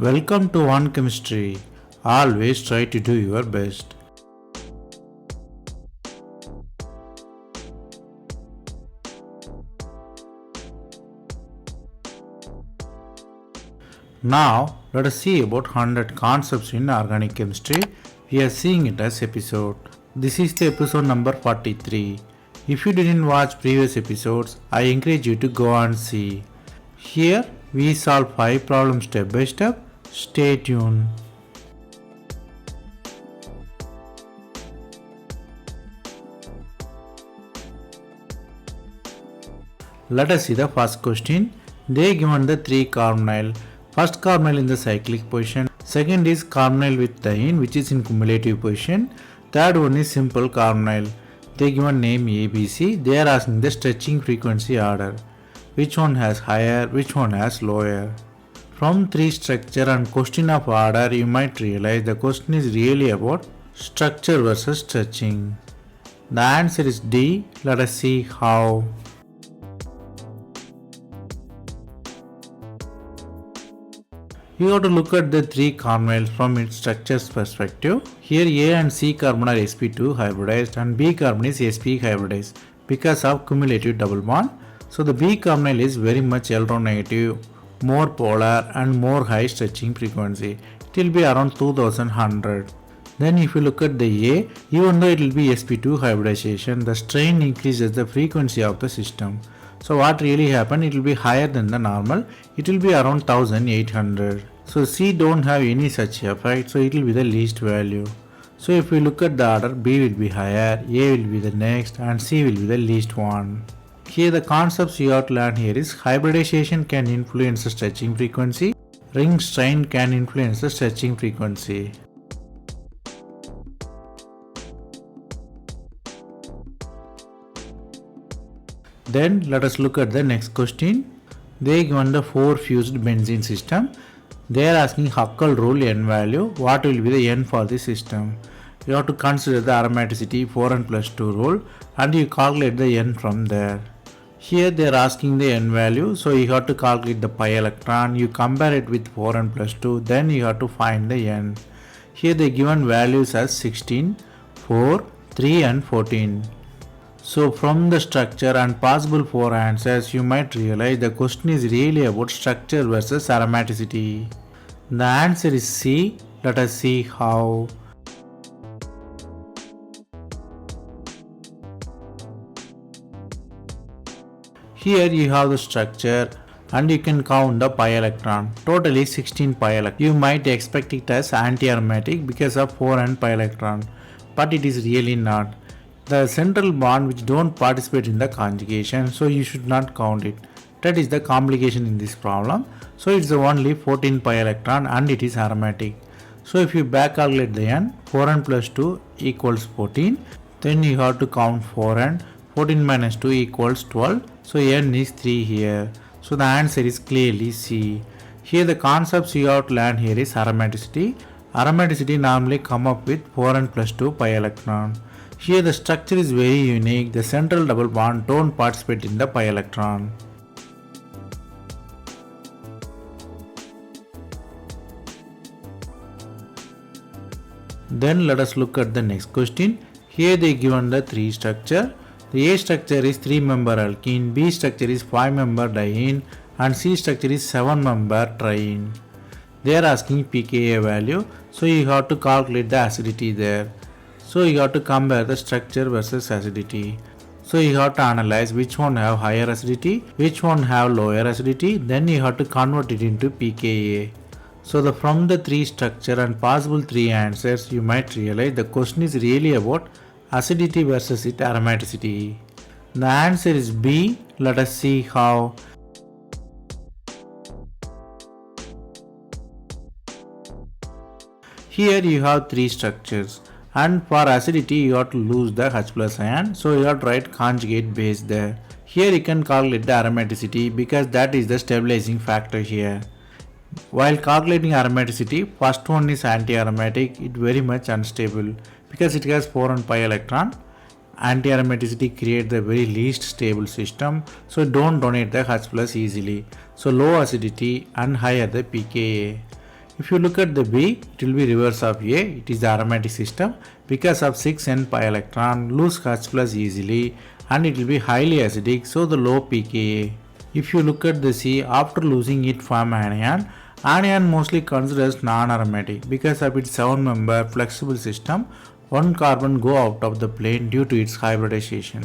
Welcome to One Chemistry. Always try to do your best. Now, let us see about 100 concepts in organic chemistry. We are seeing it as episode. This is the episode number 43. If you didn't watch previous episodes, I encourage you to go and see. Here, we solve 5 problems step by step. Stay tuned. Let us see the first question. They given the 3 carbonyl. First carbonyl in the cyclic position. Second is carbonyl with diene, which is in cumulative position. Third one is simple carbonyl. They given name ABC. They are asking the stretching frequency order. Which one has higher, which one has lower. From 3 structure and question of order, you might realize the question is really about structure versus stretching. The answer is D. Let us see how. You have to look at the 3 carbonyls from its structure's perspective. Here A and C carbon are sp2 hybridized and B carbon is sp hybridized because of cumulative double bond. So the B carbonyl is very much electronegative, more polar and more high stretching frequency. It will be around 2100. Then if you look at the A, even though it will be sp2 hybridization, the strain increases the frequency of the system. So what really happened, it will be higher than the normal. It will be around 1800. So C don't have any such effect, so it will be the least value. So if we look at the order, B will be higher, A will be the next and C will be the least one. Here the concepts you have to learn here is hybridization can influence the stretching frequency. Ring strain can influence the stretching frequency. Then let us look at the next question. They given the 4 fused benzene system. They are asking Huckel rule n value. What will be the n for the system? You have to consider the aromaticity 4n plus 2 rule and you calculate the n from there. Here they are asking the n value, so you have to calculate the pi electron, you compare it with 4n plus 2, then you have to find the n. Here they given values as 16, 4, 3 and 14. So from the structure and possible 4 answers, you might realize the question is really about structure versus aromaticity. The answer is C. Let us see how. Here you have the structure and you can count the pi electron. Totally 16 pi electron. You might expect it as anti-aromatic because of 4 and pi electron, but it is really not. The central bond which don't participate in the conjugation, so you should not count it. That is the complication in this problem. So it's only 14 pi electron and it is aromatic. So if you back calculate the n, 4n plus 2 equals 14. Then you have to count 4n. 14 minus 2 equals 12. So n is 3 here. So the answer is clearly C. Here the concepts you have to learn here is aromaticity. Aromaticity normally come up with 4n plus 2 pi electron. Here the structure is very unique. The central double bond don't participate in the pi electron. Then let us look at the next question. Here they given the 3 structure. The A structure is 3-member alkene, B structure is 5-member diene and C structure is 7-member triene. They are asking pKa value, so you have to calculate the acidity there. So you have to compare the structure versus acidity. So you have to analyze which one have higher acidity, which one have lower acidity, then you have to convert it into pKa. So from the 3 structure and possible 3 answers, you might realize the question is really about acidity versus its aromaticity. The answer is B. Let us see how. Here you have 3 structures. And for acidity you have to lose the H plus ion, so you have to write conjugate base there. Here you can calculate the aromaticity because that is the stabilizing factor here. While calculating aromaticity, first one is anti-aromatic, it very much unstable because it has 4 and pi electron. Anti-aromaticity creates the very least stable system, so don't donate the H plus easily. So low acidity and higher the pKa. If you look at the B, it will be reverse of A. It is the aromatic system because of 6n pi electron lose H plus easily and it will be highly acidic, so the low pKa. If you look at the C, after losing it form anion, anion mostly considers non-aromatic because of its 7-member flexible system. One carbon go out of the plane due to its hybridization.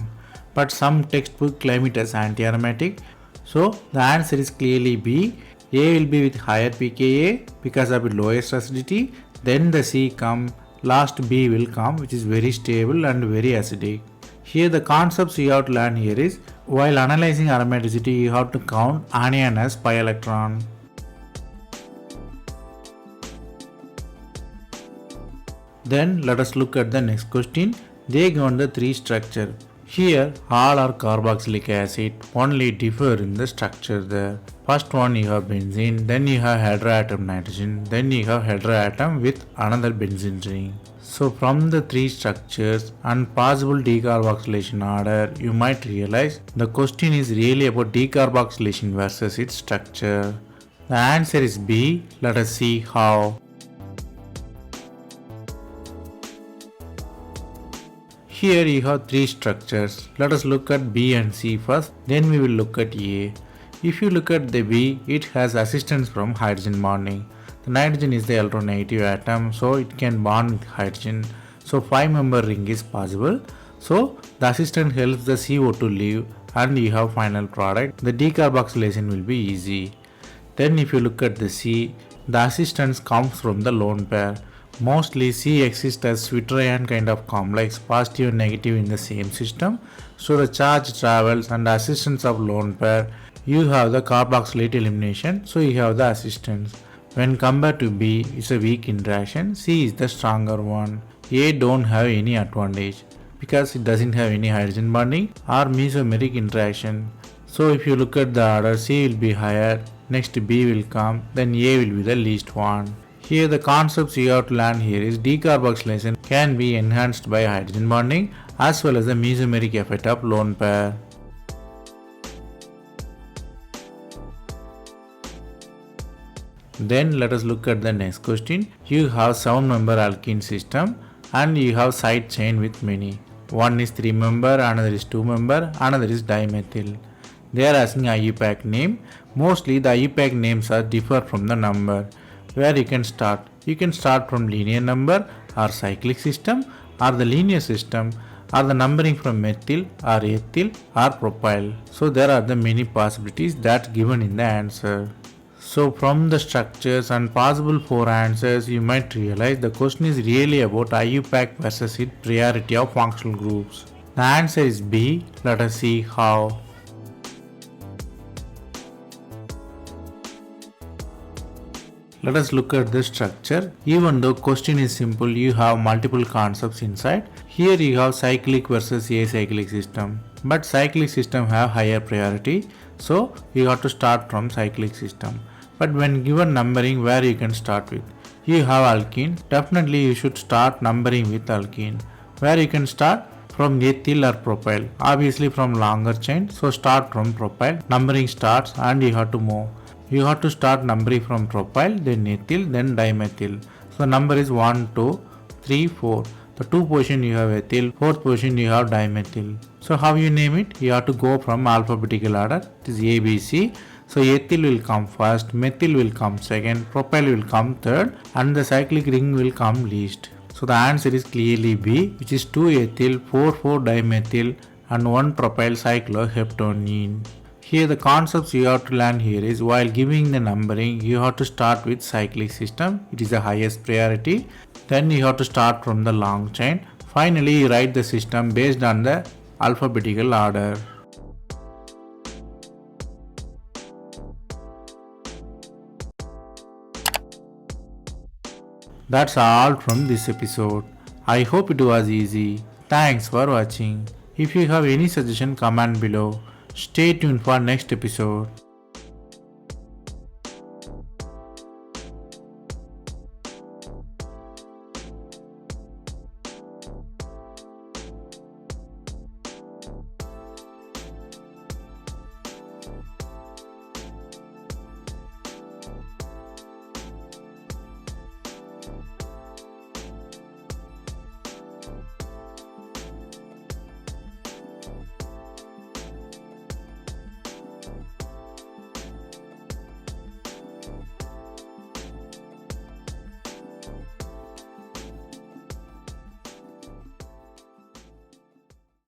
But some textbook claim it as anti-aromatic. So the answer is clearly B. A will be with higher pKa because of its lowest acidity. Then the C come, last B will come, which is very stable and very acidic. Here the concepts you have to learn here is, while analyzing aromaticity you have to count anion as pi electron. Then let us look at the next question. They given the three structure. Here all are carboxylic acid, only differ in the structure there. First one you have benzene, then you have heteroatom nitrogen, then you have heteroatom with another benzene ring. So from the three structures and possible decarboxylation order, you might realize the question is really about decarboxylation versus its structure. The answer is B. Let us see how. Here you have three structures. Let us look at B and C first, then we will look at A. If you look at the B, it has assistance from hydrogen bonding. The nitrogen is the electronegative atom, so it can bond with hydrogen. So 5-member ring is possible. So the assistance helps the CO to leave and you have final product. The decarboxylation will be easy. Then if you look at the C, the assistance comes from the lone pair. Mostly C exists as Switterian kind of complex, positive and negative in the same system. So the charge travels and the assistance of lone pair. You have the carboxylate elimination, so you have the assistance. When compared to B, it's a weak interaction. C is the stronger one. A don't have any advantage because it doesn't have any hydrogen bonding or mesomeric interaction. So if you look at the order, C will be higher, next B will come, then A will be the least one. Here the concepts you have to learn here is decarboxylation can be enhanced by hydrogen bonding as well as the mesomeric effect of lone pair. Then let us look at the next question. You have 7-member alkene system and you have side chain with many. One is 3-member, another is 2-member, another is dimethyl. They are asking IUPAC name. Mostly the IUPAC names are differ from the number. Where you can start? You can start from linear number or cyclic system or the linear system or the numbering from methyl or ethyl or propyl. So there are the many possibilities that given in the answer. So from the structures and possible 4 answers, you might realize the question is really about IUPAC versus its priority of functional groups. The answer is B. Let us see how. Let us look at the structure. Even though question is simple, you have multiple concepts inside. Here you have cyclic versus acyclic system. But cyclic system have higher priority. So you have to start from cyclic system. But when given numbering, where you can start with? You have alkene. Definitely you should start numbering with alkene. Where you can start? From ethyl or propyl. Obviously from longer chain. So start from propyl. Numbering starts and you have to move. You have to start numbering from propyl, then ethyl, then dimethyl. So number is 1, 2, 3, 4. The 2 position you have ethyl, 4th position you have dimethyl. So how you name it? You have to go from alphabetical order. It is A, B, C. So ethyl will come first, methyl will come second, propyl will come third, and the cyclic ring will come least. So the answer is clearly B, which is 2 ethyl, 4 dimethyl, and 1 propyl cycloheptonene. Here the concepts you have to learn here is, while giving the numbering, you have to start with cyclic system. It is the highest priority. Then you have to start from the long chain. Finally, you write the system based on the alphabetical order. That's all from this episode. I hope it was easy. Thanks for watching. If you have any suggestion, comment below. Stay tuned for next episode.